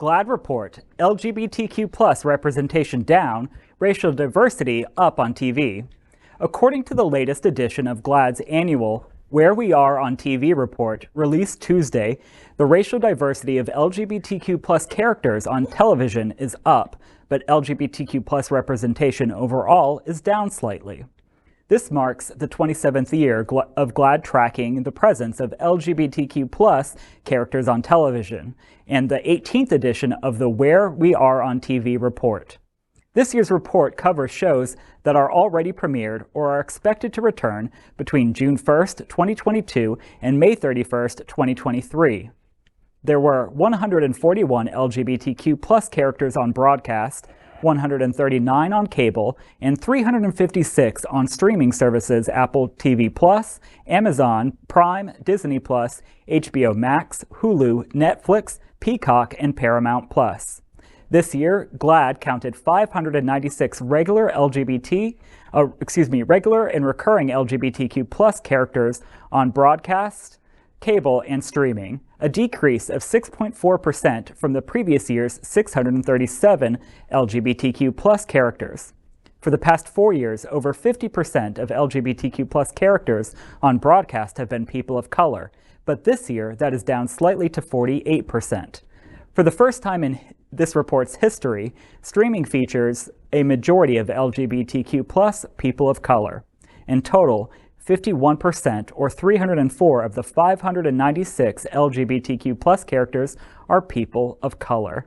GLAAD report, LGBTQ+ representation down, racial diversity up on TV. According to the latest edition of GLAAD's annual Where We Are on TV report, released Tuesday, the racial diversity of LGBTQ+ characters on television is up, but LGBTQ+ representation overall is down slightly. This marks the 27th year of GLAAD tracking the presence of LGBTQ+ characters on television, and the 18th edition of the Where We Are on TV report. This year's report covers shows that are already premiered or are expected to return between June 1st, 2022 and May 31st, 2023. There were 141 LGBTQ+ characters on broadcast, 139 on cable, and 356 on streaming services Apple TV+, Amazon, Prime, Disney+, HBO Max, Hulu, Netflix, Peacock, and Paramount+. This year, GLAAD counted 596 regular regular and recurring LGBTQ+ characters on broadcast, cable, and streaming, a decrease of 6.4% from the previous year's 637 LGBTQ+ characters. For the past 4 years, over 50% of LGBTQ+ characters on broadcast have been people of color, but this year that is down slightly to 48%. For the first time in this report's history, streaming features a majority of LGBTQ+ people of color. In total, 51%, or 304 of the 596 LGBTQ+ characters are people of color.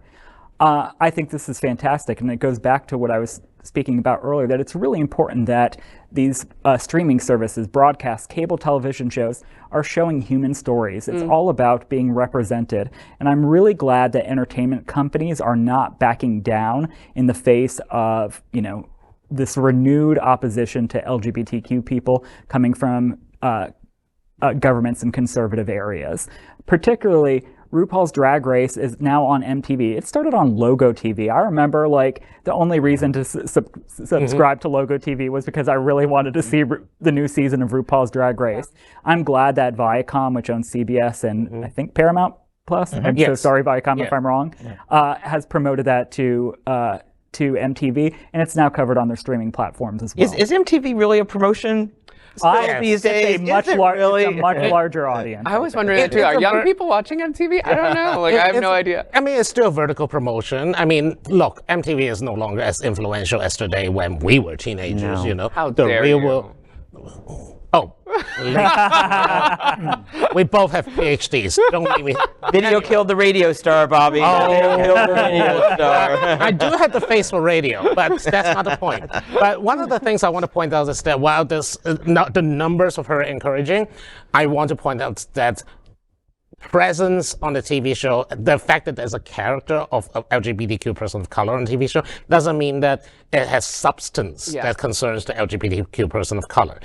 I think this is fantastic, and it goes back to what I was speaking about earlier, that it's really important that these streaming services, broadcast, cable television shows, are showing human stories. It's all about being represented, and I'm really glad that entertainment companies are not backing down in the face of, this renewed opposition to LGBTQ people coming from governments in conservative areas. Particularly, RuPaul's Drag Race is now on MTV. It started on Logo TV. I remember, the only reason to subscribe to Logo TV was because I really wanted to see the new season of RuPaul's Drag Race. I'm glad that Viacom, which owns CBS and I think Paramount Plus, I'm so sorry, Viacom, if I'm wrong, has promoted that to MTV, and it's now covered on their streaming platforms as well. Is MTV really a promotion these days? It's a much larger audience. I was wondering that too. Are young people watching MTV? I don't know. I have no idea. I mean, it's still vertical promotion. I mean, look, MTV is no longer as influential as today when we were teenagers. How dare you? Oh, we both have PhDs. Don't make me. Video killed the radio star, Bobby. Video killed the radio star. I do have the face for radio, but that's not the point. But one of the things I want to point out is that while the numbers of her encouraging, I want to point out that presence on the TV show, the fact that there's a character of LGBTQ person of color on the TV show, doesn't mean that it has substance that concerns the LGBTQ person of color.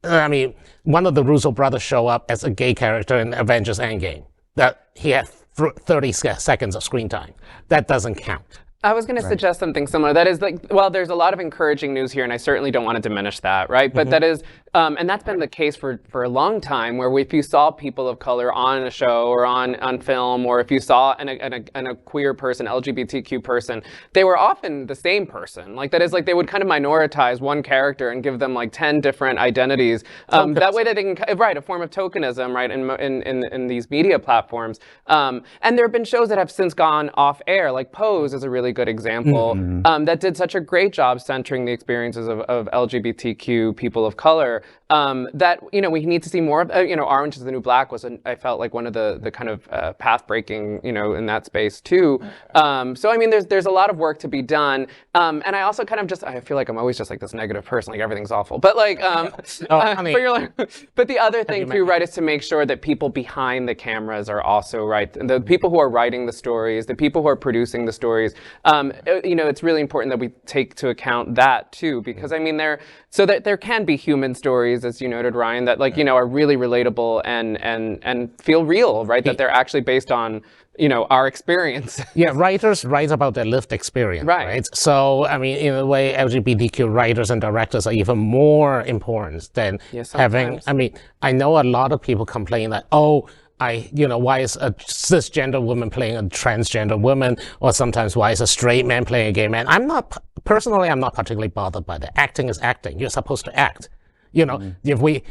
I mean, one of the Russo brothers show up as a gay character in Avengers Endgame. That he had 30 seconds of screen time. That doesn't count. I was going to suggest something similar. That is well, there's a lot of encouraging news here, and I certainly don't want to diminish that, right? But that is, and that's been the case for a long time, where if you saw people of color on a show or on film, or if you saw a queer person, LGBTQ person, they were often the same person. That is, they would kind of minoritize one character and give them 10 different identities. That way that they can, a form of tokenism, right, in these media platforms. And there have been shows that have since gone off air, like Pose is a really good example, that did such a great job centering the experiences of LGBTQ people of color, that we need to see more of. Orange is the New Black was, I felt like, one of the kind of path breaking, in that space too. So I mean, there's a lot of work to be done, and I also kind of I feel like I'm always just this negative person, everything's awful, but but the other thing too, right, is to make sure that people behind the cameras are also right, the people who are writing the stories, the people who are producing the stories. It's really important that we take to account that too, because I mean, so that there can be human stories, as you noted, Ryan, that are really relatable and feel real, right? That they're actually based on our experience. Yeah, writers write about their lived experience, right? So I mean, in a way, LGBTQ writers and directors are even more important than having. I mean, I know a lot of people complain that why is a cisgender woman playing a transgender woman, or sometimes why is a straight man playing a gay man? I'm not particularly bothered by that. Acting is acting. You're supposed to act. If we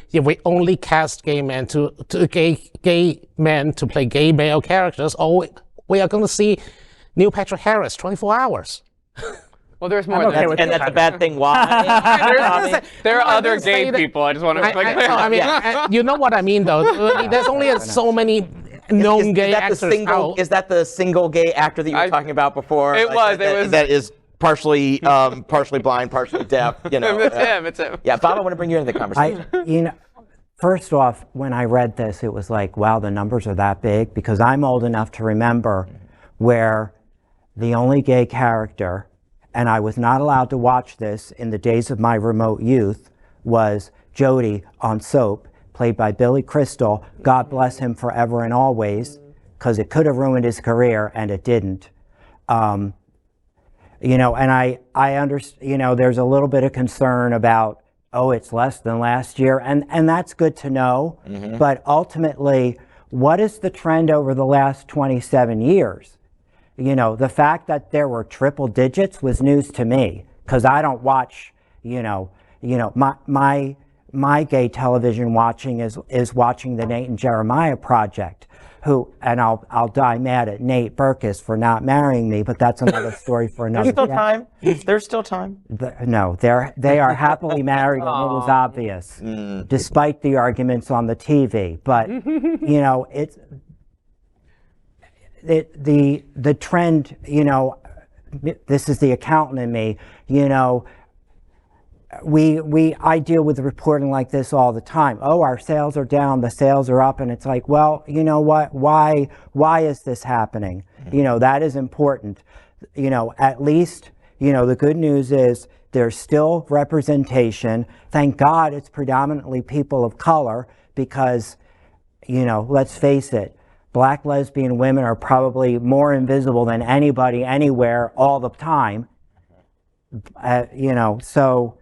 only cast gay men to gay men to play gay male characters, we are going to see Neil Patrick Harris 24 hours. Well, there's more. And that's a bad thing. Why? There are other gay people. I just want to make clear. I mean, you know what I mean, though. There's only so many known gay actors out. Is that the single gay actor that you were talking about before? It was. That is partially blind, partially deaf. It's him. Yeah, Bob, I want to bring you into the conversation. First off, when I read this, it was like, wow, the numbers are that big, because I'm old enough to remember where the only gay character, and I was not allowed to watch this in the days of my remote youth, was Jody on Soap, played by Billy Crystal. God bless him forever and always, because it could have ruined his career, and it didn't. And I understand, there's a little bit of concern about, it's less than last year, and that's good to know. But ultimately, what is the trend over the last 27 years? The fact that there were triple digits was news to me, because I don't watch, my gay television watching is watching the Nate and Jeremiah Project, and I'll die mad at Nate Berkus for not marrying me, but that's another story for another day. There's still time. No, they are happily married, and it is obvious, despite the arguments on the TV. But it's the trend. This is the accountant in me. I deal with reporting like this all the time. Our sales are down, the sales are up, and it's like, well, you know what? Why is this happening? That is important. At least, the good news is there's still representation. Thank God it's predominantly people of color, because, let's face it, Black lesbian women are probably more invisible than anybody anywhere all the time. So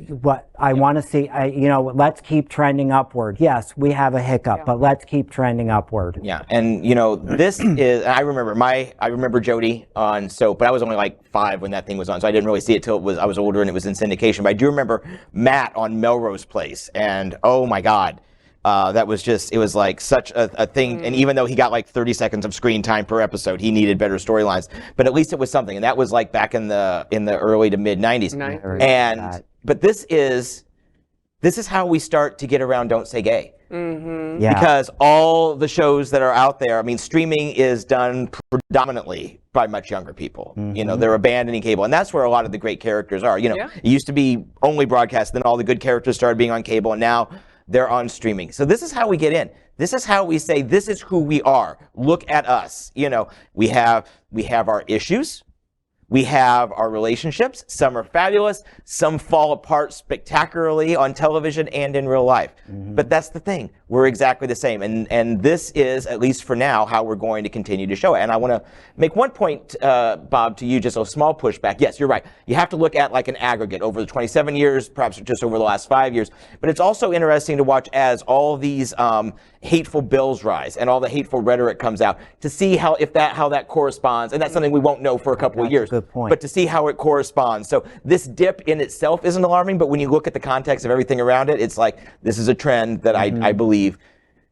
what I want to see, let's keep trending upward. Yes, we have a hiccup, but let's keep trending upward. Yeah, and this is, I remember Jody on Soap, but I was only like 5 when that thing was on, so I didn't really see it till I was older and it was in syndication. But I do remember Matt on Melrose Place, and oh my God. That was just, it was like such a thing. And even though he got like 30 seconds of screen time per episode, he needed better storylines. But at least it was something. And that was like back in the early to mid 90s. But this is how we start to get around Don't Say Gay. Yeah. Because all the shows that are out there, streaming is done predominantly by much younger people. They're abandoning cable. And that's where a lot of the great characters are. It used to be only broadcast, then all the good characters started being on cable, and now they're on streaming. So this is how we get in. This is how we say, this is who we are. Look at us. We have our issues. We have our relationships. Some are fabulous. Some fall apart spectacularly on television and in real life. But that's the thing. We're exactly the same. And this is, at least for now, how we're going to continue to show it. And I want to make one point, Bob, to you, just a small pushback. Yes, you're right. You have to look at like an aggregate over the 27 years, perhaps just over the last 5 years. But it's also interesting to watch as all these hateful bills rise and all the hateful rhetoric comes out, to see how that corresponds. And that's something we won't know for a couple of years. Good point. But to see how it corresponds. So this dip in itself isn't alarming, but when you look at the context of everything around it, it's like, this is a trend that I believe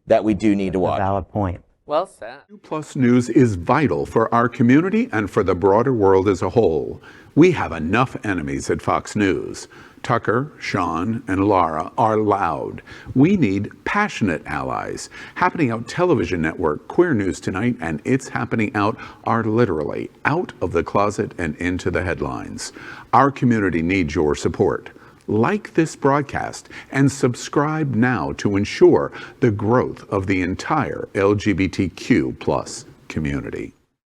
that we do need to watch. Valid point. Well said. Plus News is vital for our community and for the broader world as a whole. We have enough enemies at Fox News. Tucker, Sean, and Laura are loud. We need passionate allies. Happening Out Television Network, Queer News Tonight, and It's Happening Out are literally out of the closet and into the headlines. Our community needs your support. Like this broadcast and subscribe now to ensure the growth of the entire LGBTQ+ community.